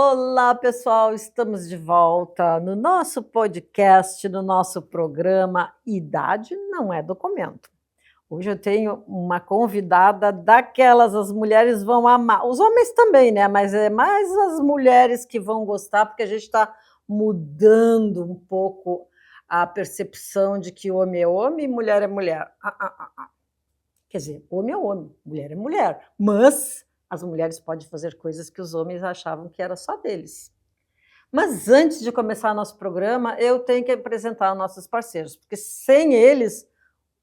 Olá, pessoal, estamos de volta no nosso podcast, no nosso programa Idade Não é Documento. Hoje eu tenho uma convidada daquelas, as mulheres vão amar, os homens também, né? Mas é mais as mulheres que vão gostar, porque a gente está mudando um pouco a percepção de que homem é homem e mulher é mulher. Quer dizer, homem é homem, mulher é mulher, mas as mulheres podem fazer coisas que os homens achavam que era só deles. Mas antes de começar nosso programa, eu tenho que apresentar nossos parceiros, porque sem eles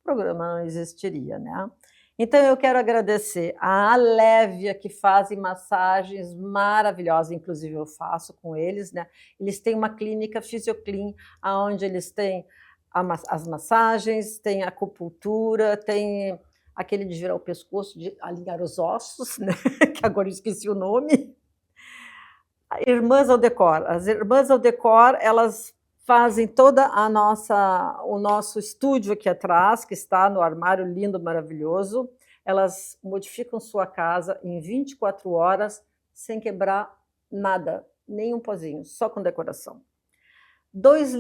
o programa não existiria, né? Então eu quero agradecer a Alévia, que fazem massagens maravilhosas, inclusive eu faço com eles, né? Eles têm uma clínica Fisioclean, onde eles têm as massagens, tem a acupuntura, tem aquele de virar o pescoço, de alinhar os ossos, né? Que agora eu esqueci o nome. Irmãs ao Decor. As Irmãs ao Decor, elas fazem toda o nosso estúdio aqui atrás, que está no armário lindo, maravilhoso. Elas modificam sua casa em 24 horas, sem quebrar nada, nem um pozinho, só com decoração. Dois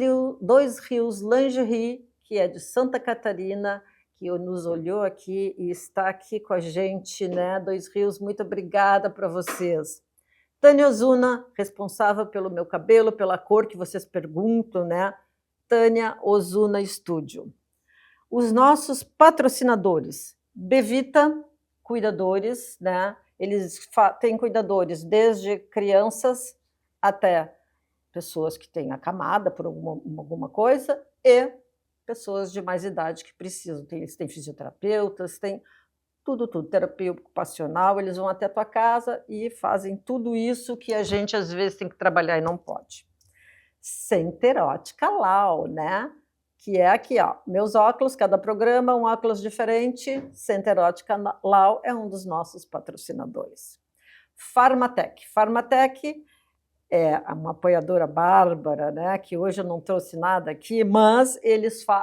Rios Lingerie, que é de Santa Catarina, que nos olhou aqui e está aqui com a gente, né? Dois Rios, muito obrigada para vocês. Tânia Ozuna, responsável pelo meu cabelo, pela cor que vocês perguntam, né? Tânia Ozuna Estúdio. Os nossos patrocinadores, Bevita Cuidadores, né? Eles têm cuidadores desde crianças até pessoas que têm acamada por alguma coisa e pessoas de mais idade que precisam. Eles têm fisioterapeutas, tem tudo, terapia ocupacional, eles vão até a tua casa e fazem tudo isso que a gente às vezes tem que trabalhar e não pode. Center Ótica Lau, né? Que é aqui, ó, meus óculos, cada programa um óculos diferente. Center Ótica Lau é um dos nossos patrocinadores. Farmatec. Farmatec é uma apoiadora bárbara, né? Que hoje eu não trouxe nada aqui, mas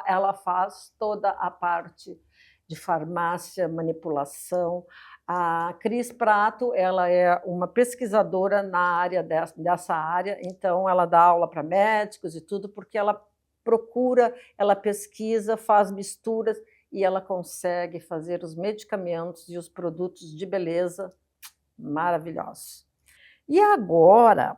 ela faz toda a parte de farmácia, manipulação. A Cris Prato, ela é uma pesquisadora na área dessa área, então ela dá aula para médicos e tudo, porque ela procura, ela pesquisa, faz misturas e ela consegue fazer os medicamentos e os produtos de beleza maravilhosos. E agora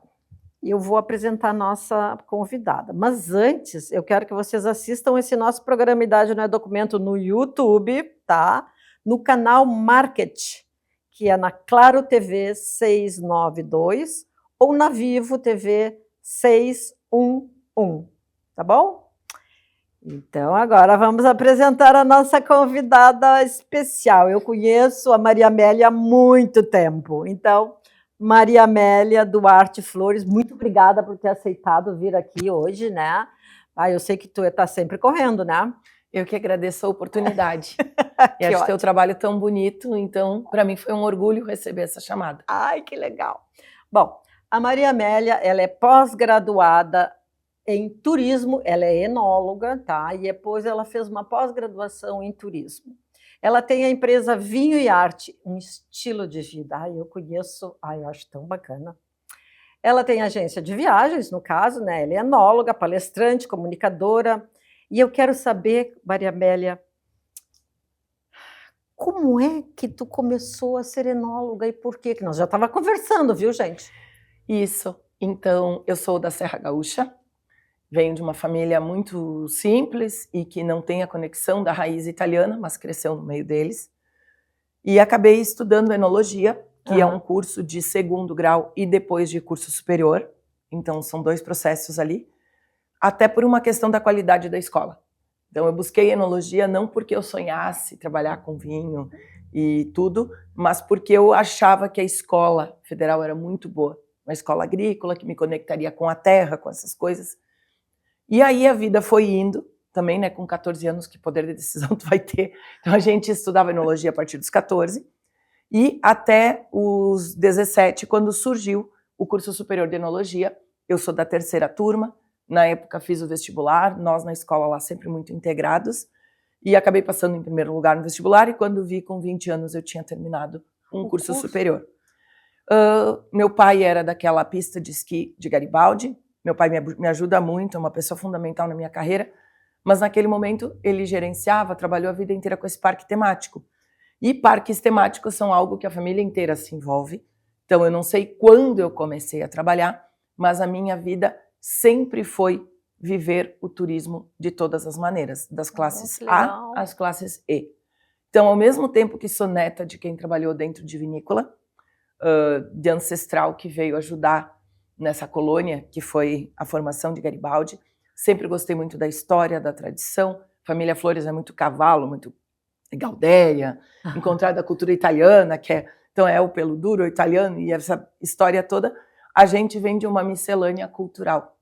eu vou apresentar a nossa convidada. Mas antes, eu quero que vocês assistam esse nosso programa Idade Não é Documento no YouTube, tá? No canal Market, que é na Claro TV 692 ou na Vivo TV 611, tá bom? Então, agora vamos apresentar a nossa convidada especial. Eu conheço a Maria Amélia há muito tempo, então Maria Amélia Duarte Flores, muito obrigada por ter aceitado vir aqui hoje, né? Eu sei que tu está sempre correndo, né? Eu que agradeço a oportunidade. E acho teu trabalho tão bonito, então, para mim foi um orgulho receber essa chamada. Ai, que legal! Bom, a Maria Amélia, ela é pós-graduada em turismo, ela é enóloga, tá? E depois ela fez uma pós-graduação em turismo. Ela tem a empresa Vinho e Arte, um estilo de vida. Eu conheço, eu acho tão bacana. Ela tem agência de viagens, no caso, né? Ela é enóloga, palestrante, comunicadora. E eu quero saber, Maria Amélia, como é que tu começou a ser enóloga e por quê? Que nós já estávamos conversando, viu, gente? Isso. Então, eu sou da Serra Gaúcha, venho de uma família muito simples e que não tem a conexão da raiz italiana, mas cresceu no meio deles. E acabei estudando enologia, que é um curso de 2º grau e depois de curso superior. Então, são 2 processos ali. Até por uma questão da qualidade da escola. Então, eu busquei enologia não porque eu sonhasse trabalhar com vinho e tudo, mas porque eu achava que a escola federal era muito boa. Uma escola agrícola que me conectaria com a terra, com essas coisas. E aí a vida foi indo, também, né, com 14 anos, que poder de decisão tu vai ter. Então a gente estudava enologia a partir dos 14, e até os 17, quando surgiu o curso superior de enologia. Eu sou da 3ª turma, na época fiz o vestibular, nós na escola lá sempre muito integrados, e acabei passando em primeiro lugar no vestibular, e quando vi com 20 anos eu tinha terminado um curso superior. Meu pai era daquela pista de esqui de Garibaldi. Meu pai me ajuda muito, é uma pessoa fundamental na minha carreira. Mas naquele momento ele gerenciava, trabalhou a vida inteira com esse parque temático. E parques temáticos são algo que a família inteira se envolve. Então eu não sei quando eu comecei a trabalhar, mas a minha vida sempre foi viver o turismo de todas as maneiras, das classes A às classes E. Então, ao mesmo tempo que sou neta de quem trabalhou dentro de vinícola, de ancestral que veio ajudar nessa colônia, que foi a formação de Garibaldi, sempre gostei muito da história, da tradição. Família Flores é muito cavalo, muito Galdéria, encontrar da cultura italiana, então é o pelo duro, o italiano, e essa história toda, a gente vem de uma miscelânea cultural.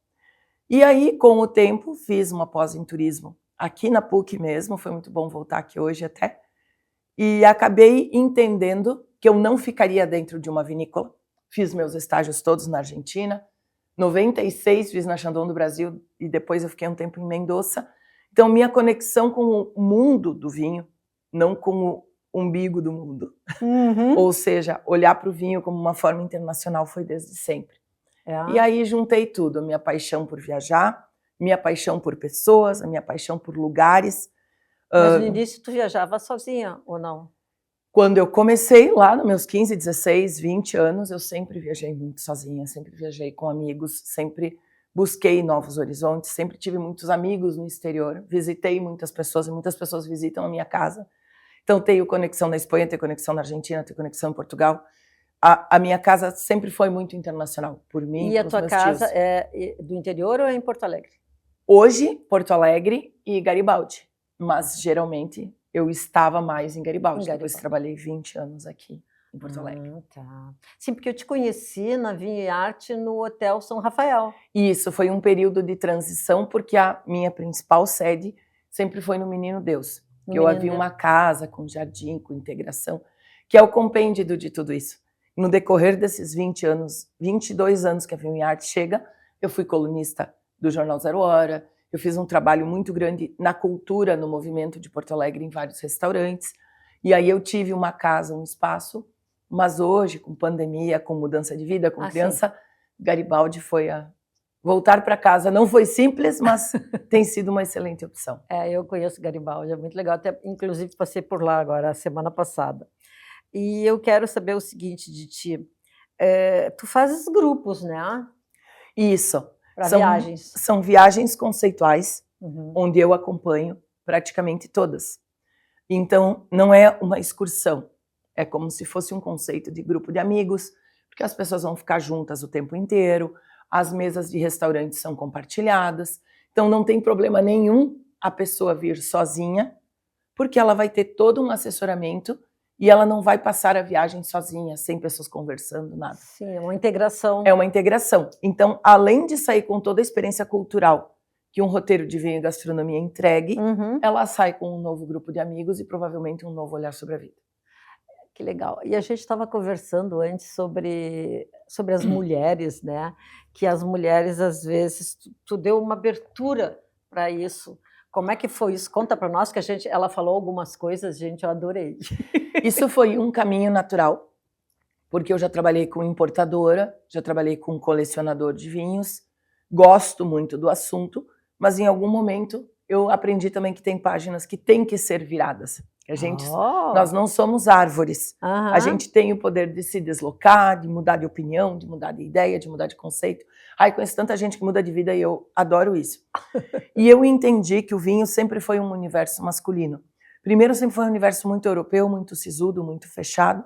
E aí, com o tempo, fiz uma pós em turismo aqui na PUC mesmo, foi muito bom voltar aqui hoje até, e acabei entendendo que eu não ficaria dentro de uma vinícola. Fiz meus estágios todos na Argentina, 96 fiz na Chandon do Brasil e depois eu fiquei um tempo em Mendoza. Então minha conexão com o mundo do vinho, não com o umbigo do mundo, ou seja, olhar para o vinho como uma forma internacional foi desde sempre. E aí juntei tudo, a minha paixão por viajar, minha paixão por pessoas, a minha paixão por lugares. Mas no início tu viajava sozinha ou não? Quando eu comecei lá nos meus 15, 16, 20 anos, eu sempre viajei muito sozinha, sempre viajei com amigos, sempre busquei novos horizontes, sempre tive muitos amigos no exterior, visitei muitas pessoas e muitas pessoas visitam a minha casa. Então tenho conexão na Espanha, tenho conexão na Argentina, tenho conexão em Portugal. A minha casa sempre foi muito internacional, por mim e a tua casa é do interior ou é em Porto Alegre? Hoje, Porto Alegre e Garibaldi, mas geralmente eu estava mais em Garibaldi, depois trabalhei 20 anos aqui em Porto Alegre. Tá. Sim, porque eu te conheci na Vinho e Arte no Hotel São Rafael. Isso, foi um período de transição, porque a minha principal sede sempre foi no Menino Deus. Eu havia uma casa com jardim, com integração, que é o compêndio de tudo isso. No decorrer desses 20 anos, 22 anos que a Vinho e Arte chega, eu fui colunista do Jornal Zero Hora, eu fiz um trabalho muito grande na cultura, no movimento de Porto Alegre, em vários restaurantes. E aí eu tive uma casa, um espaço, mas hoje, com pandemia, com mudança de vida, com criança, Garibaldi foi a voltar para casa. Não foi simples, mas tem sido uma excelente opção. Eu conheço Garibaldi, é muito legal. Até, inclusive, passei por lá agora, a semana passada. E eu quero saber o seguinte de ti. Tu fazes grupos, né? Isso. Para viagens. São viagens conceituais, onde eu acompanho praticamente todas. Então, não é uma excursão. É como se fosse um conceito de grupo de amigos, porque as pessoas vão ficar juntas o tempo inteiro, as mesas de restaurante são compartilhadas, então não tem problema nenhum a pessoa vir sozinha, porque ela vai ter todo um assessoramento e ela não vai passar a viagem sozinha, sem pessoas conversando, nada. Sim, é uma integração. É uma integração. Então, além de sair com toda a experiência cultural que um roteiro de vinho e gastronomia entregue, ela sai com um novo grupo de amigos e provavelmente um novo olhar sobre a vida. Que legal. E a gente estava conversando antes sobre as mulheres, né? Que as mulheres, às vezes, tu deu uma abertura para isso. Como é que foi isso? Conta para nós, que ela falou algumas coisas, gente, eu adorei. Isso foi um caminho natural, porque eu já trabalhei com importadora, já trabalhei com colecionador de vinhos, gosto muito do assunto, mas em algum momento eu aprendi também que tem páginas que têm que ser viradas. Nós não somos árvores, a gente tem o poder de se deslocar, de mudar de opinião, de mudar de ideia, de mudar de conceito. Conheço tanta gente que muda de vida e eu adoro isso. E eu entendi que o vinho sempre foi um universo masculino. Primeiro, sempre foi um universo muito europeu, muito sisudo, muito fechado,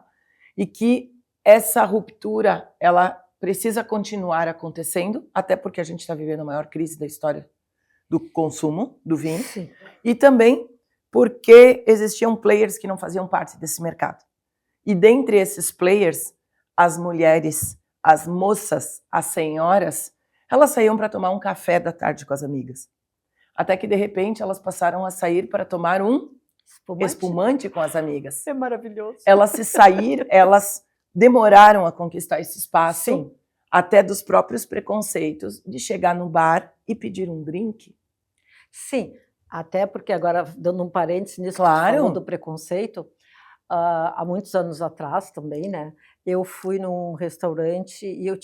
e que essa ruptura, ela precisa continuar acontecendo, até porque a gente está vivendo a maior crise da história do consumo do vinho, e também porque existiam players que não faziam parte desse mercado. E dentre esses players, as mulheres, as moças, as senhoras, elas saíam para tomar um café da tarde com as amigas. Até que, de repente, elas passaram a sair para tomar um espumante com as amigas. É maravilhoso. Elas demoraram a conquistar esse espaço, até dos próprios preconceitos, de chegar no bar e pedir um drink. Sim, até porque agora, dando um parênteses nisso, que tu falou do preconceito, há muitos anos atrás também, né? eu fui num restaurante e eu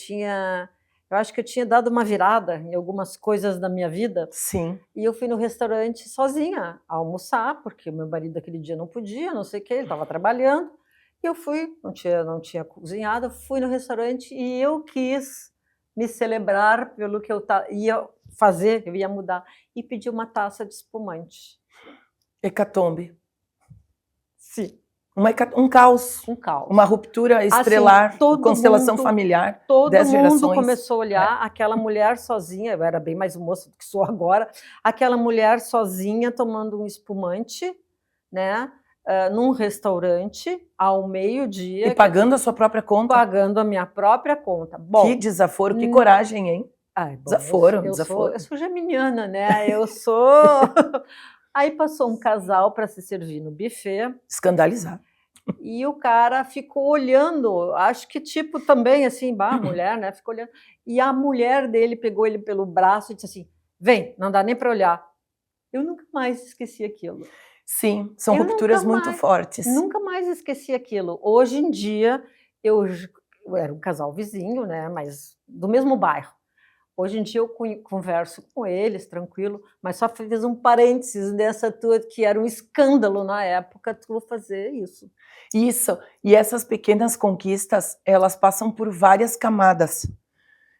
acho que eu tinha dado uma virada em algumas coisas da minha vida, Sim. e eu fui no restaurante sozinha almoçar, porque o meu marido aquele dia não podia, não sei o quê, ele estava trabalhando, e eu fui, não tinha cozinhado, fui no restaurante e eu quis me celebrar pelo que eu ia fazer, eu ia mudar, e pedi uma taça de espumante. Hecatombe. Sim. Um caos. Um caos. Uma ruptura Assim, estelar, constelação familiar, todo 10 mundo gerações. começou a olhar aquela mulher sozinha, eu era bem mais moça do que sou agora, aquela mulher sozinha tomando um espumante, né, num restaurante, ao meio-dia. E pagando a sua própria conta. Pagando a minha própria conta. Que Bom, desaforo, que coragem, hein? bom, Desaforo, eu desaforo. sou geminiana, né? Eu sou. Aí passou um casal para se servir no buffet. Escandalizar. E o cara ficou olhando, acho que tipo também assim, a mulher, né? Ficou olhando. E a mulher dele pegou ele pelo braço e disse assim: vem, não dá nem para olhar. Eu nunca mais esqueci aquilo. Sim, são rupturas muito fortes. Nunca mais esqueci aquilo. Hoje em dia, eu era um casal vizinho, né? Mas do mesmo bairro. Hoje em dia eu converso com eles, tranquilo, mas só fiz um parênteses dessa tua, que era um escândalo na época, tu fazer isso. Isso, e essas pequenas conquistas, elas passam por várias camadas.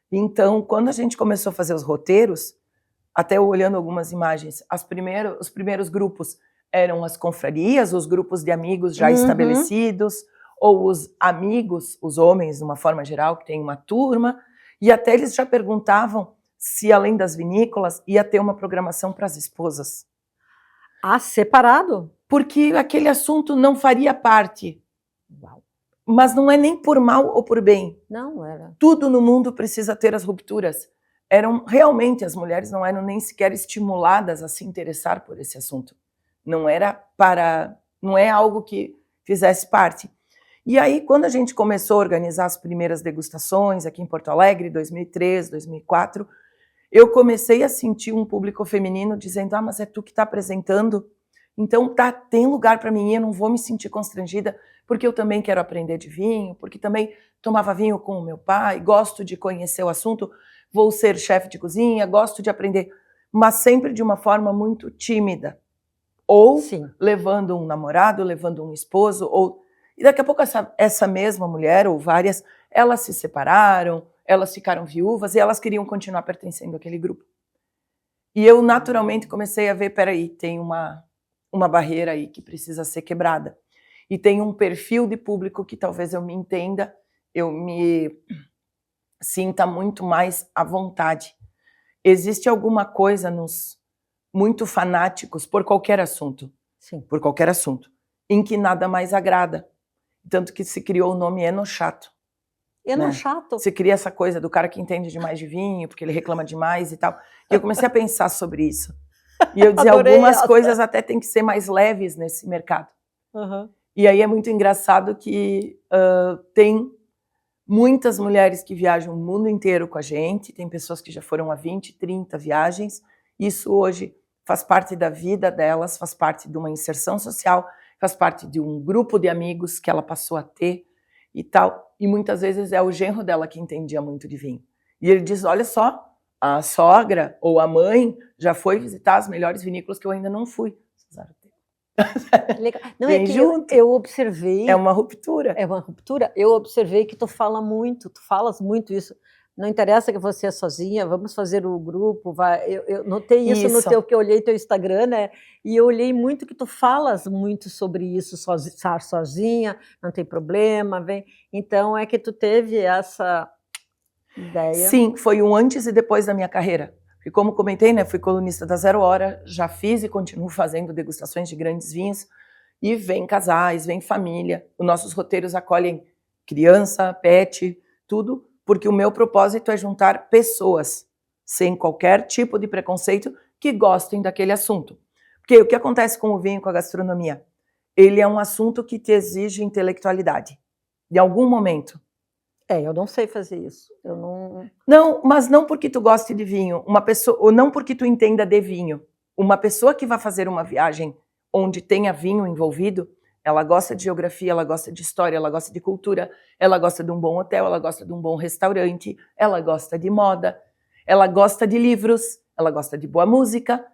Então, quando a gente começou a fazer os roteiros, até olhando algumas imagens, os primeiros grupos eram as confrarias, os grupos de amigos já estabelecidos, ou os amigos, os homens, de uma forma geral, que tem uma turma, e até eles já perguntavam se, além das vinícolas, ia ter uma programação para as esposas. Ah, separado? Porque aquele assunto não faria parte. Uau. Mas não é nem por mal ou por bem. Não era. Tudo no mundo precisa ter as rupturas. Realmente, as mulheres não eram nem sequer estimuladas a se interessar por esse assunto. Não é algo que fizesse parte. E aí, quando a gente começou a organizar as primeiras degustações aqui em Porto Alegre, 2003, 2004, eu comecei a sentir um público feminino dizendo: mas é tu que está apresentando? Então tem lugar para mim, eu não vou me sentir constrangida, porque eu também quero aprender de vinho, porque também tomava vinho com o meu pai, gosto de conhecer o assunto, vou ser chefe de cozinha, gosto de aprender, mas sempre de uma forma muito tímida. Ou levando um namorado, levando um esposo, e daqui a pouco essa mesma mulher, ou várias, elas se separaram, elas ficaram viúvas e elas queriam continuar pertencendo àquele grupo. E eu naturalmente comecei a ver, peraí, tem uma barreira aí que precisa ser quebrada. E tem um perfil de público que talvez eu me entenda, eu me sinta muito mais à vontade. Existe alguma coisa nos muito fanáticos por qualquer assunto. Sim. Por qualquer assunto. Em que nada mais agrada. Tanto que se criou o nome enochato. Enochato? Se cria essa coisa do cara que entende demais de vinho, porque ele reclama demais e tal. E eu comecei a pensar sobre isso. E eu dizia, algumas coisas até tem que ser mais leves nesse mercado. E aí é muito engraçado que tem muitas mulheres que viajam o mundo inteiro com a gente, tem pessoas que já foram a 20, 30 viagens. Isso hoje faz parte da vida delas, faz parte de uma inserção social, faz parte de um grupo de amigos que ela passou a ter e tal. E muitas vezes é o genro dela que entendia muito de vinho. E ele diz, olha só, a sogra ou a mãe já foi visitar as melhores vinícolas que eu ainda não fui. Legal. Não, é que eu observei... É uma ruptura. É uma ruptura. Eu observei que tu falas muito isso. Não interessa que você é sozinha, vamos fazer o grupo. Eu notei isso no teu, que eu olhei teu Instagram, né? E eu olhei muito que tu falas muito sobre isso, estar sozinha, não tem problema, vem. Então é que tu teve essa ideia. Sim, foi um antes e depois da minha carreira. E como comentei, né, fui colunista da Zero Hora, já fiz e continuo fazendo degustações de grandes vinhos, e vem casais, vem família. Os nossos roteiros acolhem criança, pet, tudo, porque o meu propósito é juntar pessoas, sem qualquer tipo de preconceito, que gostem daquele assunto. Porque o que acontece com o vinho, com a gastronomia? Ele é um assunto que te exige intelectualidade. De algum momento. Eu não sei fazer isso. Eu não... Não, mas não porque tu goste de vinho, ou não porque tu entenda de vinho. Uma pessoa que vai fazer uma viagem onde tenha vinho envolvido, Ela gosta de geografia, ela gosta de história, ela gosta de cultura, ela gosta de um bom hotel, ela gosta de um bom restaurante, ela gosta de moda, ela gosta de livros, ela gosta de boa música.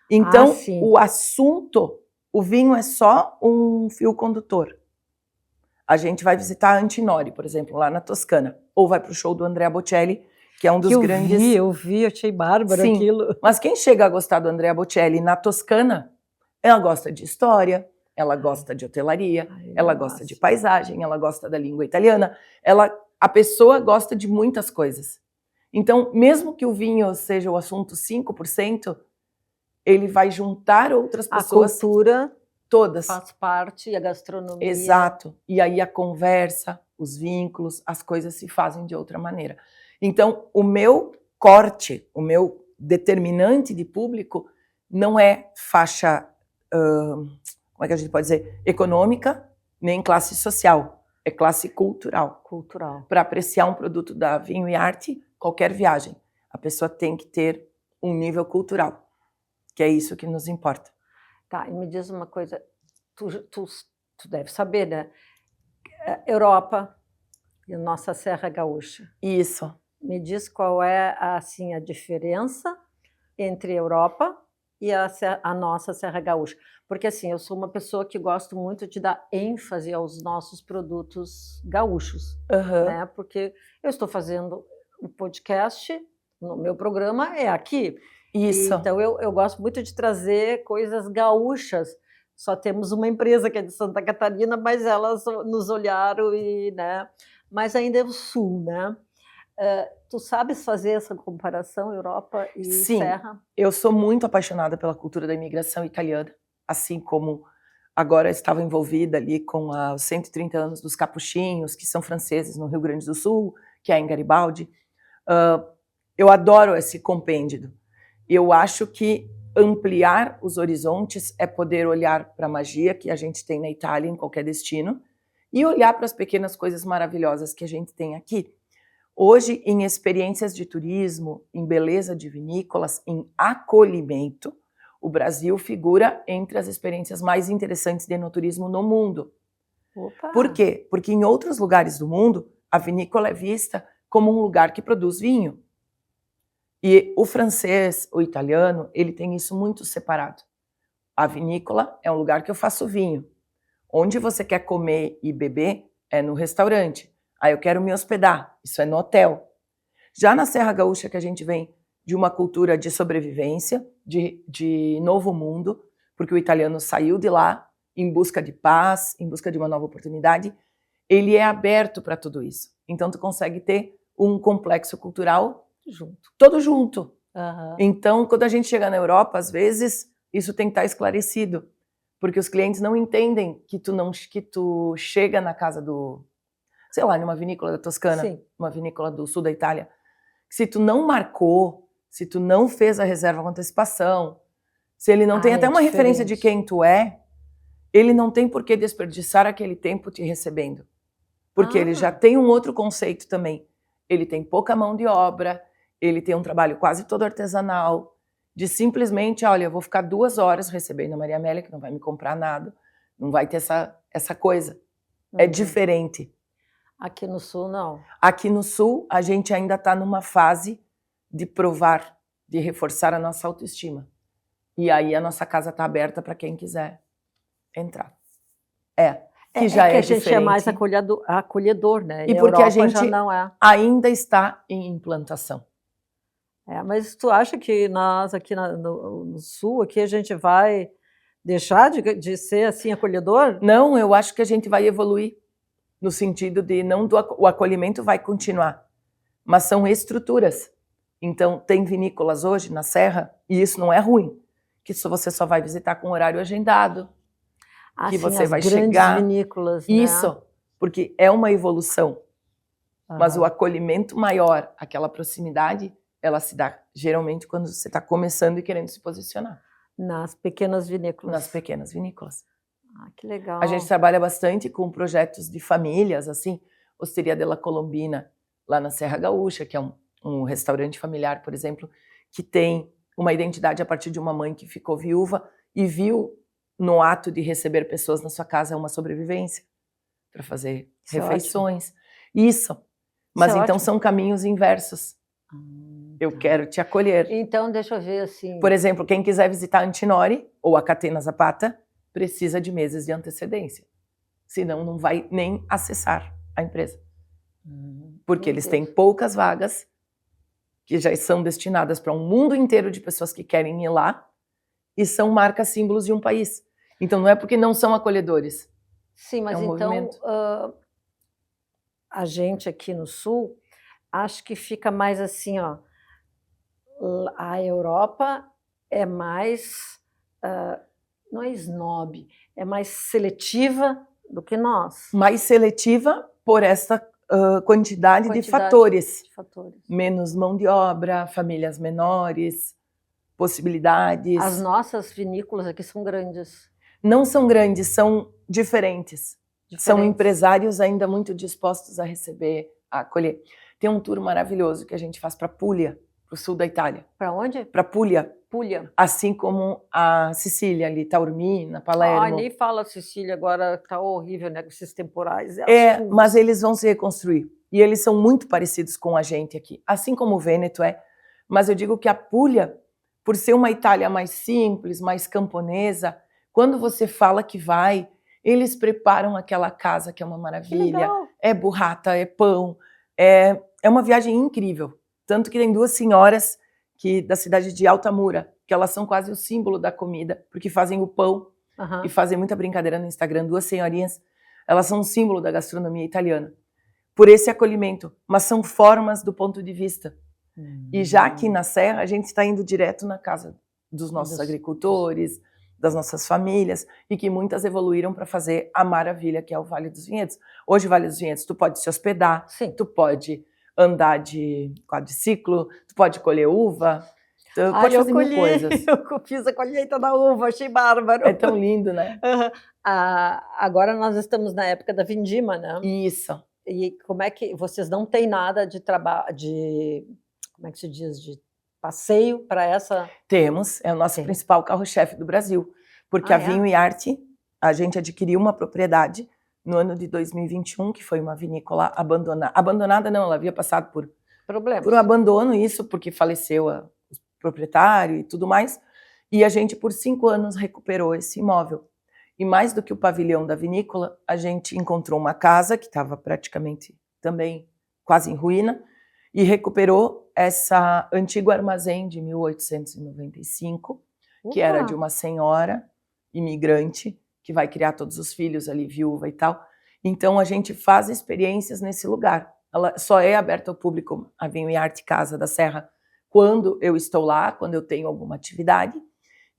Então, sim. o assunto, o vinho é só um fio condutor. A gente vai visitar a Antinori, por exemplo, lá na Toscana, ou vai para o show do Andrea Bocelli, que é um dos grandes... Eu achei bárbaro Sim, aquilo. mas quem chega a gostar do Andrea Bocelli na Toscana, ela gosta de história, ela gosta de hotelaria, ela gosta de paisagem, ela gosta da língua italiana, a pessoa gosta de muitas coisas. Então, mesmo que o vinho seja o assunto 5%, ele vai juntar outras pessoas. A cultura todas faz parte, e a gastronomia. Exato. E aí a conversa, os vínculos, as coisas se fazem de outra maneira. Então, o meu corte, o meu determinante de público não é faixa, como é que a gente pode dizer, econômica, nem classe social, é classe cultural. Para apreciar um produto da Vinho e Arte, qualquer viagem, a pessoa tem que ter um nível cultural, que é isso que nos importa. Tá, e me diz uma coisa, tu deve saber, né? Europa e a nossa Serra Gaúcha. Isso. Me diz qual é assim, a diferença entre a Europa e a nossa Serra Gaúcha. Porque assim, eu sou uma pessoa que gosto muito de dar ênfase aos nossos produtos gaúchos, né? Porque eu estou fazendo um podcast, no meu programa é aqui. Isso. Então eu gosto muito de trazer coisas gaúchas. Só temos uma empresa que é de Santa Catarina, mas elas nos olharam e, né? Mas ainda é o sul, né? Tu sabes fazer essa comparação, Europa e Serra? Sim, eu sou muito apaixonada pela cultura da imigração italiana, assim como agora estava envolvida ali com os 130 anos dos capuchinhos, que são franceses no Rio Grande do Sul, que é em Garibaldi. Eu adoro esse compêndio. Eu acho que ampliar os horizontes é poder olhar para a magia que a gente tem na Itália, em qualquer destino, e olhar para as pequenas coisas maravilhosas que a gente tem aqui. Hoje, em experiências de turismo, em beleza de vinícolas, em acolhimento, o Brasil figura entre as experiências mais interessantes de enoturismo no mundo. Opa. Por quê? Porque em outros lugares do mundo, a vinícola é vista como um lugar que produz vinho. E o francês, o italiano, ele tem isso muito separado. A vinícola é um lugar que eu faço vinho. Onde você quer comer e beber é no restaurante. Aí eu quero me hospedar, isso é no hotel. Já na Serra Gaúcha, que a gente vem de uma cultura de sobrevivência, de novo mundo, porque o italiano saiu de lá em busca de paz, em busca de uma nova oportunidade, ele é aberto para tudo isso. Então tu consegue ter um complexo cultural todo junto. Então, quando a gente chega na Europa, às vezes, isso tem que estar esclarecido, porque os clientes não entendem que tu chega na casa do, sei lá, numa vinícola da Toscana, Sim. uma vinícola do sul da Itália, se tu não marcou, se tu não fez a reserva com antecipação, se ele não tem até uma referência de quem tu é, ele não tem por que desperdiçar aquele tempo te recebendo. Porque ele já tem um outro conceito também. Ele tem pouca mão de obra, ele tem um trabalho quase todo artesanal, de simplesmente, olha, eu vou ficar 2 horas recebendo a Maria Amélia, que não vai me comprar nada, não vai ter essa coisa. É diferente. Aqui no sul, não. Aqui no sul, a gente ainda está numa fase de provar, de reforçar a nossa autoestima. E aí a nossa casa está aberta para quem quiser entrar. Que já que a diferente. gente é mais acolhedor, né? E porque a gente já não é. ainda está em implantação. Mas tu acha que nós aqui no sul, aqui a gente vai deixar de ser assim acolhedor? Não, eu acho que a gente vai evoluir no sentido de o acolhimento vai continuar, mas são estruturas. Então tem vinícolas hoje na Serra, e isso não é ruim, que você só vai visitar com horário agendado, que você vai chegar. Vinícolas, isso, né? Porque é uma evolução. Mas o acolhimento maior, aquela proximidade, ela se dá geralmente quando você está começando e querendo se posicionar. Nas pequenas vinícolas. Nas pequenas vinícolas. Que legal. A gente trabalha bastante com projetos de famílias, assim, Osteria della Colombina, lá na Serra Gaúcha, que é um restaurante familiar, por exemplo, que tem uma identidade a partir de uma mãe que ficou viúva e viu no ato de receber pessoas na sua casa é uma sobrevivência, para fazer refeições. Isso. Mas então são caminhos inversos. Eu quero te acolher. Então, deixa eu ver assim... Por exemplo, quem quiser visitar Antinori ou a Catena Zapata, precisa de meses de antecedência. Senão não vai nem acessar a empresa. Porque eles têm poucas vagas que já são destinadas para um mundo inteiro de pessoas que querem ir lá e são marcas símbolos de um país. Então não é porque não são acolhedores. Sim, mas então a gente aqui no Sul, acho que fica mais assim, ó, a Europa é mais, não é snob, é mais seletiva do que nós. Mais seletiva por essa quantidade de fatores. Menos mão de obra, famílias menores, possibilidades. As nossas vinícolas aqui são grandes. Não são grandes, são diferentes. São empresários ainda muito dispostos a receber, a acolher. Tem um tour maravilhoso que a gente faz para Puglia, para o sul da Itália. Para onde? Para Puglia. Puglia. Assim como a Sicília, ali, Taormina, Palermo. Ai, nem fala Sicília agora, está horrível, né, com esses temporais. Mas eles vão se reconstruir. E eles são muito parecidos com a gente aqui. Assim como o Vêneto é. Mas eu digo que a Puglia, por ser uma Itália mais simples, mais camponesa, quando você fala que vai, eles preparam aquela casa que é uma maravilha. É burrata, é pão. É uma viagem incrível. Tanto que tem duas senhoras da cidade de Altamura, que elas são quase o símbolo da comida, porque fazem o pão e fazem muita brincadeira no Instagram. Duas senhorinhas, elas são um símbolo da gastronomia italiana. Por esse acolhimento, mas são formas do ponto de vista. E já aqui na Serra, a gente está indo direto na casa dos nossos agricultores, das nossas famílias, e que muitas evoluíram para fazer a maravilha que é o Vale dos Vinhedos. Hoje, o Vale dos Vinhedos, tu pode se hospedar, tu pode andar de quadriciclo, tu pode colher uva, tu pode fazer mil coisas. Eu fiz a colheita da uva, achei bárbaro. É tão lindo, né? Agora nós estamos na época da vindima, né? Isso. E como é que vocês não têm nada de trabalho, como é que se diz, de passeio para essa? Temos, é o nosso principal carro-chefe do Brasil, porque a Vinho e Arte, a gente adquiriu uma propriedade no ano de 2021, que foi uma vinícola abandonada não, ela havia passado por um abandono, isso porque faleceu o proprietário e tudo mais, e a gente por 5 anos recuperou esse imóvel. E mais do que o pavilhão da vinícola, a gente encontrou uma casa que estava praticamente também quase em ruína, e recuperou essa antigo armazém de 1895, que era de uma senhora imigrante, que vai criar todos os filhos ali, viúva e tal. Então, a gente faz experiências nesse lugar. Ela só é aberta ao público, a Vinho e Arte Casa da Serra, quando eu estou lá, quando eu tenho alguma atividade.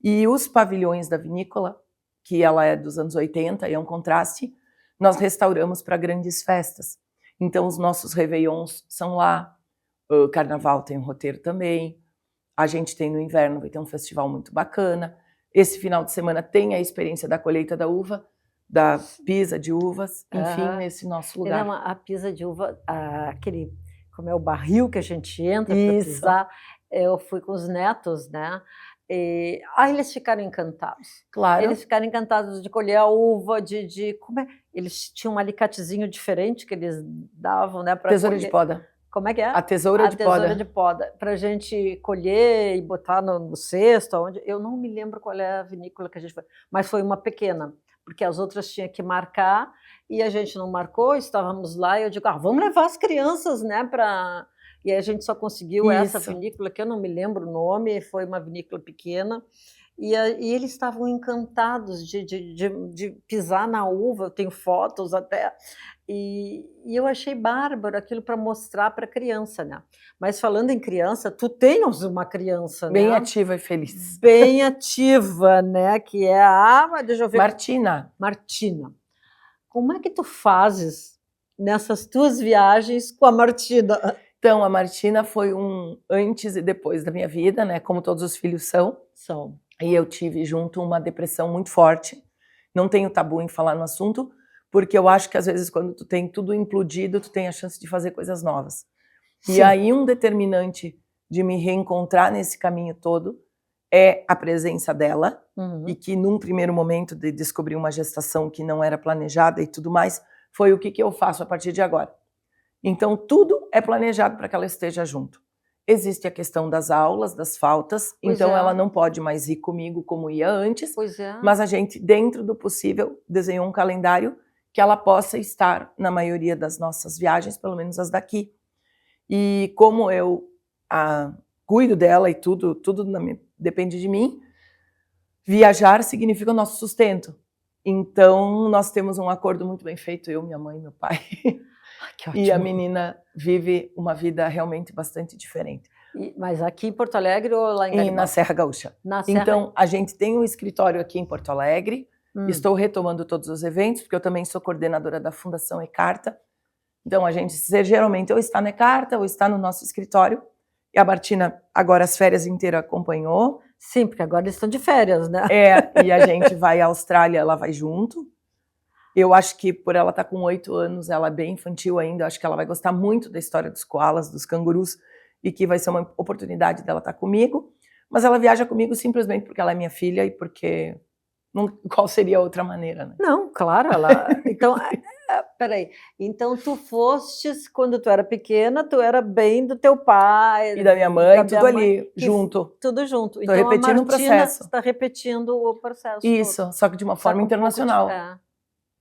E os pavilhões da vinícola, que ela é dos anos 80 e é um contraste, nós restauramos para grandes festas. Então, os nossos réveillons são lá, o Carnaval tem um roteiro também, a gente tem no inverno, vai ter um festival muito bacana. Esse final de semana tem a experiência da colheita da uva, da pisa de uvas, enfim, nesse nosso lugar. Não, a pisa de uva, aquele, como é o barril que a gente entra para pisar, eu fui com os netos, né? E, eles ficaram encantados. Claro. Eles ficaram encantados de colher a uva, como é? Eles tinham um alicatezinho diferente que eles davam, né? Tesoura de poda. Como é que é? A tesoura de poda. A tesoura de poda, para a gente colher e botar no cesto, onde eu não me lembro qual é a vinícola que a gente foi, mas foi uma pequena, porque as outras tinham que marcar e a gente não marcou, estávamos lá e eu digo, vamos levar as crianças, né, e a gente só conseguiu essa vinícola, que eu não me lembro o nome, foi uma vinícola pequena, e eles estavam encantados de pisar na uva, eu tenho fotos até, e eu achei bárbaro aquilo para mostrar para a criança, né? Mas falando em criança, tu tens uma criança, né? Bem ativa e feliz. Bem ativa, né? Que é deixa eu ver. Martina. Como é que tu fazes nessas tuas viagens com a Martina? Então, a Martina foi um antes e depois da minha vida, né? Como todos os filhos são. E eu tive junto uma depressão muito forte. Não tenho tabu em falar no assunto, porque eu acho que às vezes quando tu tem tudo implodido, tu tem a chance de fazer coisas novas. Sim. E aí um determinante de me reencontrar nesse caminho todo é a presença dela, Uhum. e que num primeiro momento de descobrir uma gestação que não era planejada e tudo mais, foi o que eu faço a partir de agora. Então, tudo é planejado para que ela esteja junto. Existe a questão das aulas, das faltas, Pois então é. ela não pode mais ir comigo como ia antes, Pois é. mas a gente, dentro do possível, desenhou um calendário que ela possa estar na maioria das nossas viagens, pelo menos as daqui. E como eu cuido dela e tudo depende de mim, viajar significa o nosso sustento. Então, nós temos um acordo muito bem feito, eu, minha mãe e meu pai. Que E a ótimo. menina vive uma vida realmente bastante diferente. Mas aqui em Porto Alegre ou lá em E Garibaldi? na Serra Gaúcha. Na Serra... Então, a gente tem um escritório aqui em Porto Alegre, estou retomando todos os eventos, porque eu também sou coordenadora da Fundação Ecarta. Então, a gente geralmente ou está na Ecarta ou está no nosso escritório. E a Martina, agora as férias inteiras, acompanhou. Sim, porque agora eles estão de férias, né? E a gente vai à Austrália, ela vai junto. Eu acho que por ela estar com 8 anos, ela é bem infantil ainda, eu acho que ela vai gostar muito da história dos koalas, dos cangurus, e que vai ser uma oportunidade dela estar comigo. Mas ela viaja comigo simplesmente porque ela é minha filha e porque... qual seria a outra maneira, né? Não, claro, ela... Então, peraí. Então, tu fostes, quando tu era pequena, tu era bem do teu pai... E da minha mãe, tudo ali, junto. Tudo junto. Estou então, repetindo o processo. Está repetindo o processo. Isso, todo. só que de uma forma internacional.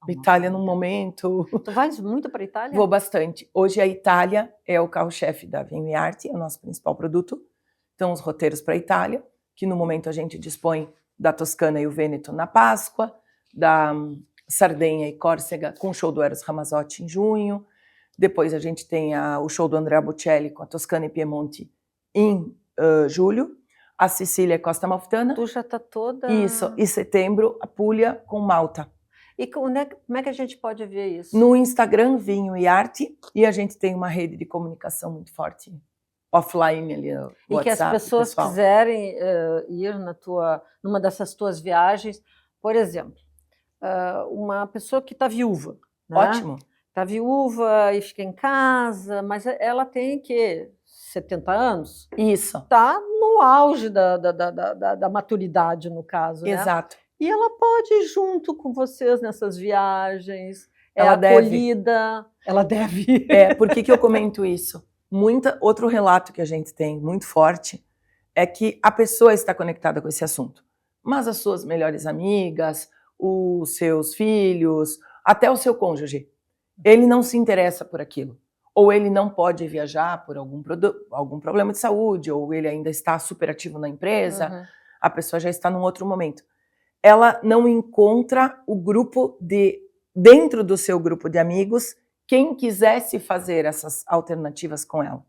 Itália num momento... Tu vais muito para a Itália? Vou bastante. Hoje a Itália é o carro-chefe da Vinho e Arte, é o nosso principal produto. Então, os roteiros para a Itália, que no momento a gente dispõe da Toscana e o Vêneto na Páscoa, da Sardenha e Córcega com o show do Eros Ramazzotti em junho. Depois a gente tem o show do Andrea Bocelli com a Toscana e Piemonte em julho. A Sicília e Costa Amalfitana. Tu já está toda... Isso. E setembro, a Puglia com Malta. E como é que a gente pode ver isso? No Instagram, Vinho e Arte, e a gente tem uma rede de comunicação muito forte, offline ali, no WhatsApp. E que as pessoas quiserem ir numa dessas tuas viagens, por exemplo, uma pessoa que está viúva. Né? Ótimo. Está viúva e fica em casa, mas ela tem, 70 anos? Isso. Está no auge da maturidade, no caso. Exato. Né? E ela pode ir junto com vocês nessas viagens, ela acolhida, ela deve. Por que eu comento isso? Outro relato que a gente tem muito forte é que a pessoa está conectada com esse assunto, mas as suas melhores amigas, os seus filhos, até o seu cônjuge, ele não se interessa por aquilo. Ou ele não pode viajar por algum problema de saúde, ou ele ainda está super ativo na empresa, a pessoa já está num outro momento. Ela não encontra o grupo dentro do seu grupo de amigos, quem quisesse fazer essas alternativas com ela.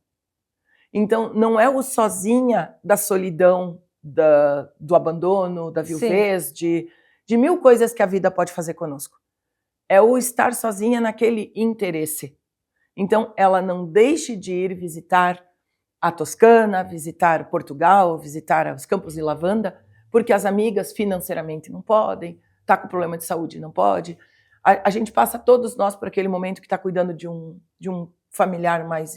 Então, não é o sozinha da solidão, do abandono, da viuvez, de mil coisas que a vida pode fazer conosco. É o estar sozinha naquele interesse. Então, ela não deixe de ir visitar a Toscana, visitar Portugal, visitar os Campos de Lavanda, porque as amigas financeiramente não podem, está com problema de saúde não pode. A gente passa todos nós por aquele momento que está cuidando de um familiar mais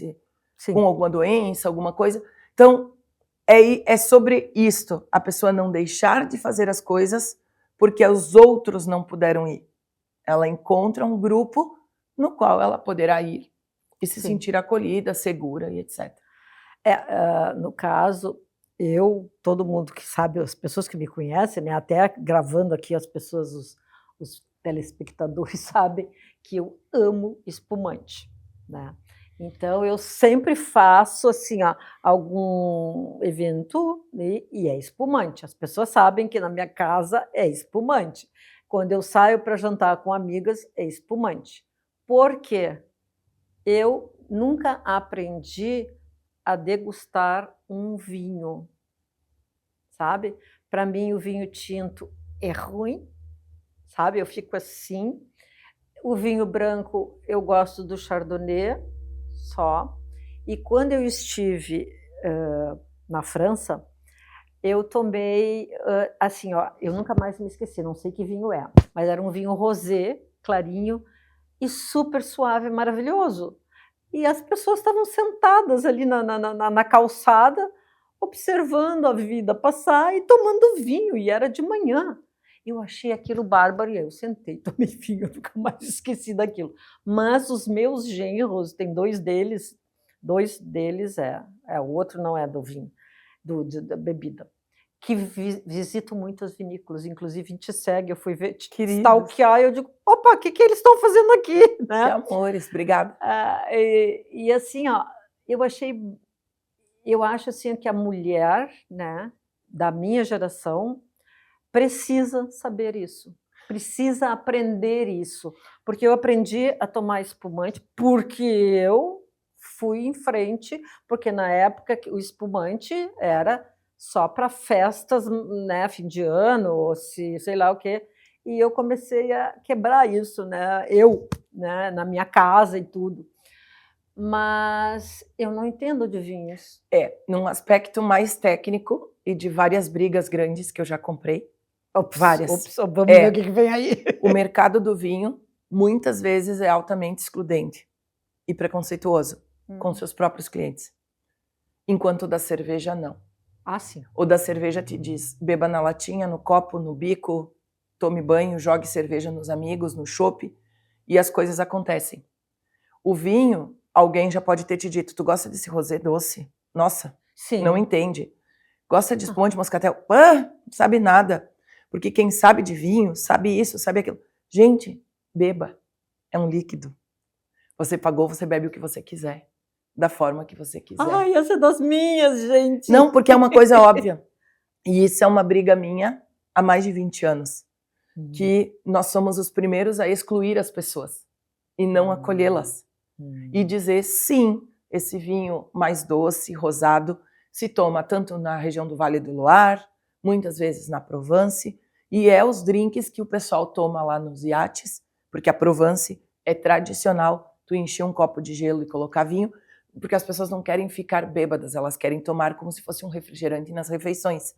com alguma doença, alguma coisa. Então, é sobre isto, a pessoa não deixar de fazer as coisas porque os outros não puderam ir. Ela encontra um grupo no qual ela poderá ir e se sentir acolhida, segura e etc. No caso... todo mundo que sabe, as pessoas que me conhecem, né, até gravando aqui as pessoas, os telespectadores sabem que eu amo espumante, né? Então eu sempre faço assim, algum evento e é espumante. As pessoas sabem que na minha casa é espumante. Quando eu saio para jantar com amigas, é espumante. Por quê? Eu nunca aprendi a degustar um vinho, sabe? Para mim, o vinho tinto é ruim, sabe? Eu fico assim. O vinho branco, eu gosto do Chardonnay só. E quando eu estive na França, eu tomei, assim, eu nunca mais me esqueci, não sei que vinho é, mas era um vinho rosé, clarinho, e super suave, maravilhoso. E as pessoas estavam sentadas ali na calçada, observando a vida passar e tomando vinho, e era de manhã. Eu achei aquilo bárbaro e eu sentei, tomei vinho, eu nunca mais esqueci daquilo. Mas os meus genros, tem dois deles o outro não é do vinho, da bebida, que visitam muitas vinícolas, inclusive a gente segue, eu fui ver, stalkear, eu digo, opa, o que eles estão fazendo aqui? Né? Que amores, obrigada. E assim, ó, eu acho assim que a mulher, né, da minha geração, precisa saber isso, precisa aprender isso, porque eu aprendi a tomar espumante porque eu fui em frente, porque na época o espumante era só para festas, né, fim de ano, ou sei lá o quê, e eu comecei a quebrar isso, né, né, na minha casa e tudo. Mas eu não entendo de vinhos. Num aspecto mais técnico e de várias brigas grandes que eu já comprei. Várias. Vamos ver o que vem aí. O mercado do vinho, muitas vezes, é altamente excludente e preconceituoso com seus próprios clientes. Enquanto o da cerveja, não. Sim. O da cerveja te diz, beba na latinha, no copo, no bico, tome banho, jogue cerveja nos amigos, no chopp, e as coisas acontecem. O vinho, alguém já pode ter te dito, tu gosta desse rosé doce? Nossa, sim, não entende. Gosta de espumante moscatel? Não sabe nada. Porque quem sabe de vinho, sabe isso, sabe aquilo. Gente, beba. É um líquido. Você pagou, você bebe o que você quiser. Da forma que você quiser. Ai, essa é das minhas, gente. Não, porque é uma coisa óbvia. E isso é uma briga minha há mais de 20 anos. Que nós somos os primeiros a excluir as pessoas. E não acolhê-las. E dizer, sim, esse vinho mais doce, rosado, se toma tanto na região do Vale do Loire, muitas vezes na Provence, e é os drinks que o pessoal toma lá nos iates, porque a Provence é tradicional, tu encher um copo de gelo e colocar vinho, porque as pessoas não querem ficar bêbadas, elas querem tomar como se fosse um refrigerante nas refeições.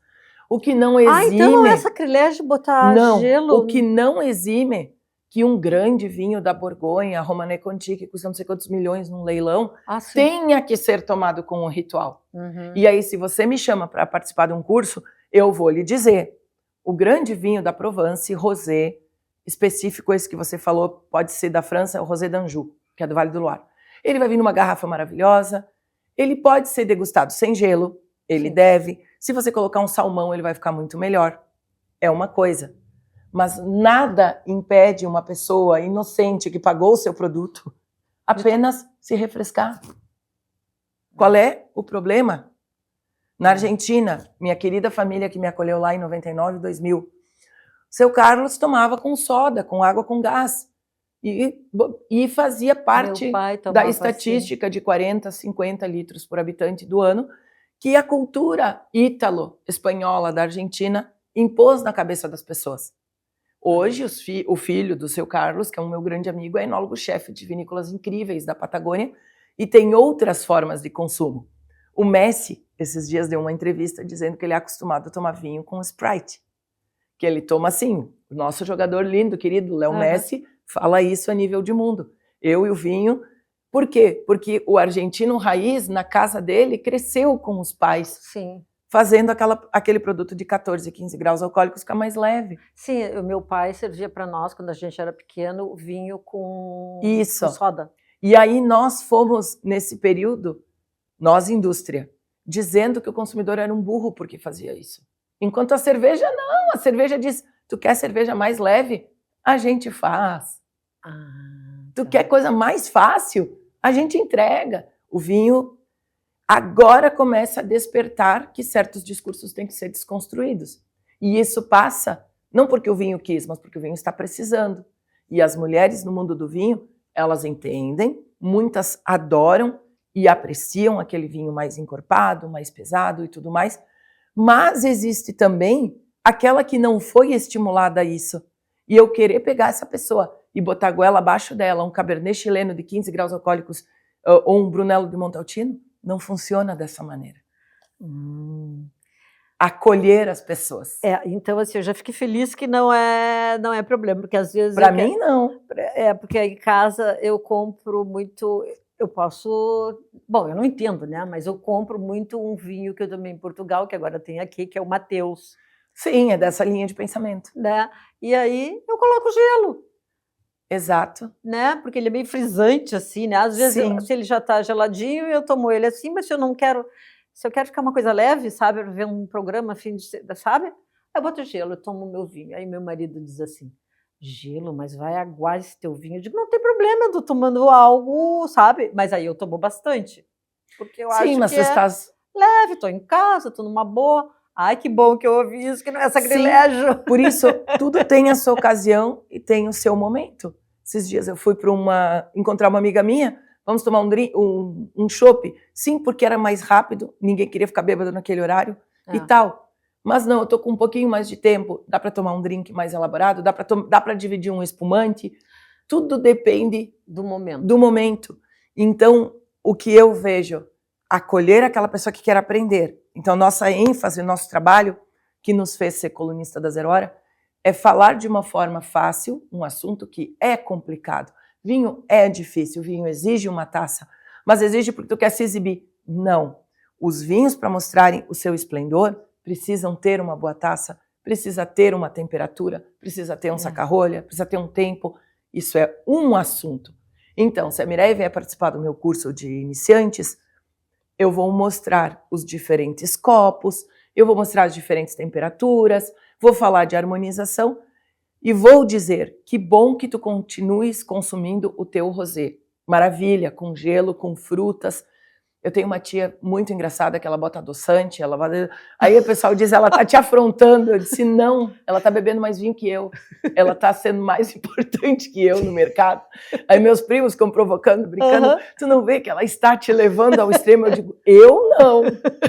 O que não exime... então não é sacrilégio botar gelo? Não, o que não exime que um grande vinho da Borgonha, Romanée Conti, que custa não sei quantos milhões num leilão, tenha que ser tomado com um ritual. E aí, se você me chama para participar de um curso, eu vou lhe dizer, o grande vinho da Provence, rosé, específico esse que você falou, pode ser da França, o rosé d'Anjou, que é do Vale do Loire. Ele vai vir numa garrafa maravilhosa, ele pode ser degustado sem gelo, ele deve. Se você colocar um salmão, ele vai ficar muito melhor. É uma coisa. Mas nada impede uma pessoa inocente que pagou o seu produto apenas se refrescar. Qual é o problema? Na Argentina, minha querida família que me acolheu lá em 99, 2000, seu Carlos tomava com soda, com água com gás. E fazia parte da estatística de 40, 50 litros por habitante do ano, que a cultura ítalo-espanhola da Argentina impôs na cabeça das pessoas. Hoje, o filho do seu Carlos, que é um meu grande amigo, é enólogo-chefe de vinícolas incríveis da Patagônia e tem outras formas de consumo. O Messi, esses dias, deu uma entrevista dizendo que ele é acostumado a tomar vinho com Sprite. Que ele toma assim. O nosso jogador lindo, querido, Léo Messi, fala isso a nível de mundo. Eu e o vinho. Por quê? Porque o argentino raiz, na casa dele, cresceu com os pais. Sim. Fazendo aquele produto de 14, 15 graus alcoólicos ficar mais leve. Sim, o meu pai servia para nós, quando a gente era pequeno, vinho com soda. E aí nós fomos, nesse período, nós, indústria, dizendo que o consumidor era um burro porque fazia isso. Enquanto a cerveja, não. A cerveja diz, tu quer cerveja mais leve? A gente faz. Tu quer coisa mais fácil? A gente entrega. O vinho agora começa a despertar que certos discursos têm que ser desconstruídos. E isso passa, não porque o vinho quis, mas porque o vinho está precisando. E as mulheres no mundo do vinho, elas entendem, muitas adoram e apreciam aquele vinho mais encorpado, mais pesado e tudo mais, mas existe também aquela que não foi estimulada a isso. E eu querer pegar essa pessoa e botar a goela abaixo dela, um Cabernet chileno de 15 graus alcoólicos ou um Brunello de Montalcino, não funciona dessa maneira. Acolher as pessoas. Então, assim, eu já fiquei feliz que não é problema, porque às vezes... Para mim, não. Porque em casa eu compro muito... eu posso... Bom, eu não entendo, né? Mas eu compro muito um vinho que eu tomei em Portugal, que agora tem aqui, que é o Mateus. Sim, é dessa linha de pensamento. Né? E aí eu coloco gelo. Exato. Né? Porque ele é meio frisante, assim, né? Às vezes, Sim. se ele já está geladinho, eu tomo ele assim, mas se eu não quero... Se eu quero ficar uma coisa leve, sabe? Ver um programa, fim de... Sabe? Eu boto gelo, eu tomo o meu vinho. Aí meu marido diz assim, gelo, mas vai aguar esse teu vinho. Eu digo, não tem problema, eu tô tomando algo, sabe? Mas aí eu tomo bastante. Porque eu Sim, acho mas que tu é estás... leve, tô em casa, tô numa boa. Ai, que bom que eu ouvi isso, que não é sacrilégio. Sim, por isso, tudo tem a sua ocasião e tem o seu momento. Esses dias eu fui para encontrar uma amiga minha, vamos tomar um chopp. Sim, porque era mais rápido, ninguém queria ficar bêbado naquele horário e tal. Mas não, eu tô com um pouquinho mais de tempo, dá para tomar um drink mais elaborado, dá para dividir um espumante. Tudo depende do momento. Então, o que eu vejo, acolher aquela pessoa que quer aprender. Então, nossa ênfase, nosso trabalho, que nos fez ser colunista da Zero Hora, é falar de uma forma fácil, um assunto que é complicado. Vinho é difícil, vinho exige uma taça, mas exige porque tu quer se exibir. Não. Os vinhos, para mostrarem o seu esplendor, precisam ter uma boa taça, precisa ter uma temperatura, precisa ter um saca-rolha, precisa ter um tempo. Isso é um assunto. Então, se a Mireia vier participar do meu curso de iniciantes, eu vou mostrar os diferentes copos, eu vou mostrar as diferentes temperaturas, vou falar de harmonização e vou dizer que bom que tu continues consumindo o teu rosé. Maravilha, com gelo, com frutas. Eu tenho uma tia muito engraçada que ela bota adoçante, aí o pessoal diz, ela tá te afrontando. Eu disse, não, ela tá bebendo mais vinho que eu. Ela tá sendo mais importante que eu no mercado. Aí meus primos ficam provocando, brincando. Tu não vê que ela está te levando ao extremo? Eu digo, eu não.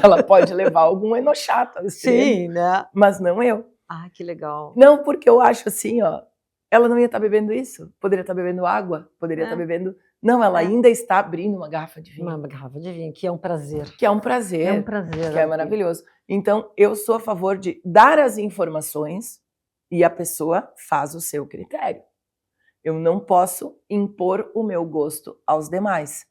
Ela pode levar algum enochato ao extremo. Sim, né? Mas não eu. Ah, que legal. Não, porque eu acho assim, ó, ela não ia estar bebendo isso. Poderia estar bebendo água, poderia estar bebendo... Não, ela ainda está abrindo uma garrafa de vinho. Uma garrafa de vinho, que é um prazer. Que é um prazer. É um prazer. Que é maravilhoso. Então, eu sou a favor de dar as informações e a pessoa faz o seu critério. Eu não posso impor o meu gosto aos demais.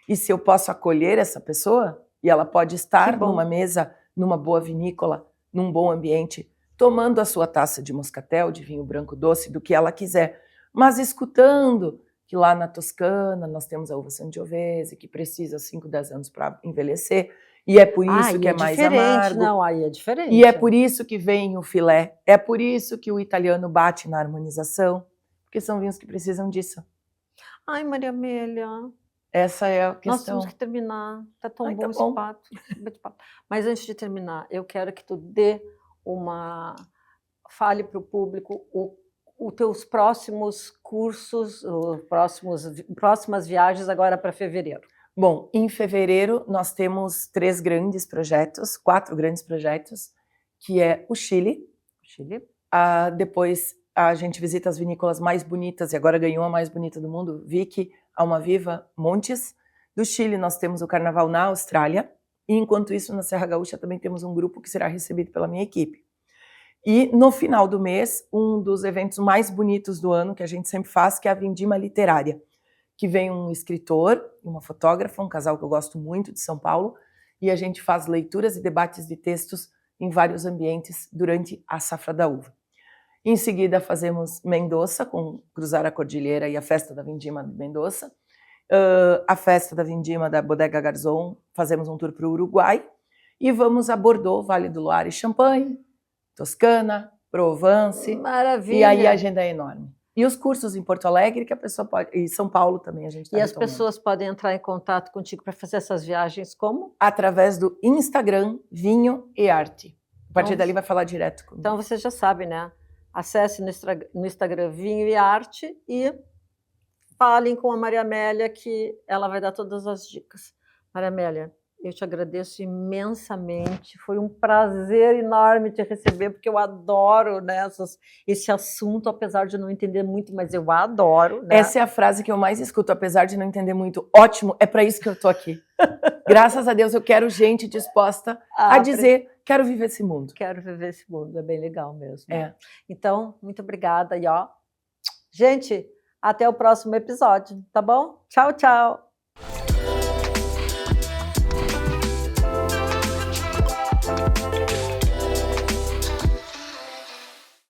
E se eu posso acolher essa pessoa, e ela pode estar numa mesa, numa boa vinícola, num bom ambiente, tomando a sua taça de moscatel, de vinho branco doce, do que ela quiser, mas escutando que lá na Toscana nós temos a uva Sangiovese, que precisa 5, 10 anos para envelhecer, e é por isso que é mais amargo. Não, aí é diferente. E é por isso que vem o filé, é por isso que o italiano bate na harmonização, porque são vinhos que precisam disso. Ai, Maria Amélia. Essa é a questão. Nós temos que terminar, tá tão bom esse papo. Mas antes de terminar, eu quero que tu fale para o público os teus próximos cursos, próximas viagens agora para fevereiro. Bom, em fevereiro nós temos 4 grandes projetos, que é o Chile. Depois a gente visita as vinícolas mais bonitas, e agora ganhou a mais bonita do mundo, Vicky, Almaviva, Montes. Do Chile nós temos o Carnaval na Austrália, e enquanto isso na Serra Gaúcha também temos um grupo que será recebido pela minha equipe. E no final do mês, um dos eventos mais bonitos do ano que a gente sempre faz, que é a Vindima Literária, que vem um escritor e uma fotógrafa, um casal que eu gosto muito de São Paulo, e a gente faz leituras e debates de textos em vários ambientes durante a safra da uva. Em seguida fazemos Mendoza, com Cruzar a Cordilheira e a Festa da Vindima de Mendoza. A Festa da Vindima da Bodega Garzón, fazemos um tour para o Uruguai. E vamos a Bordeaux, Vale do Loire e Champagne, Toscana, Provence. Maravilha! E aí a agenda é enorme. E os cursos em Porto Alegre, que a pessoa pode... E São Paulo também a gente está retomando. E as pessoas podem entrar em contato contigo para fazer essas viagens como? Através do Instagram, Vinho e Arte. A partir dali vai falar direto comigo. Então você já sabe, né? Acesse no Instagram Vinho e Arte e falem com a Maria Amélia, que ela vai dar todas as dicas. Maria Amélia, eu te agradeço imensamente, foi um prazer enorme te receber, porque eu adoro, né, esse assunto, apesar de não entender muito, mas eu adoro. Né? Essa é a frase que eu mais escuto, apesar de não entender muito. Ótimo, é para isso que eu tô aqui. Graças a Deus eu quero gente disposta a dizer, quero viver esse mundo. Quero viver esse mundo, é bem legal mesmo. É. Então, muito obrigada. E ó, gente, até o próximo episódio, tá bom? Tchau, tchau!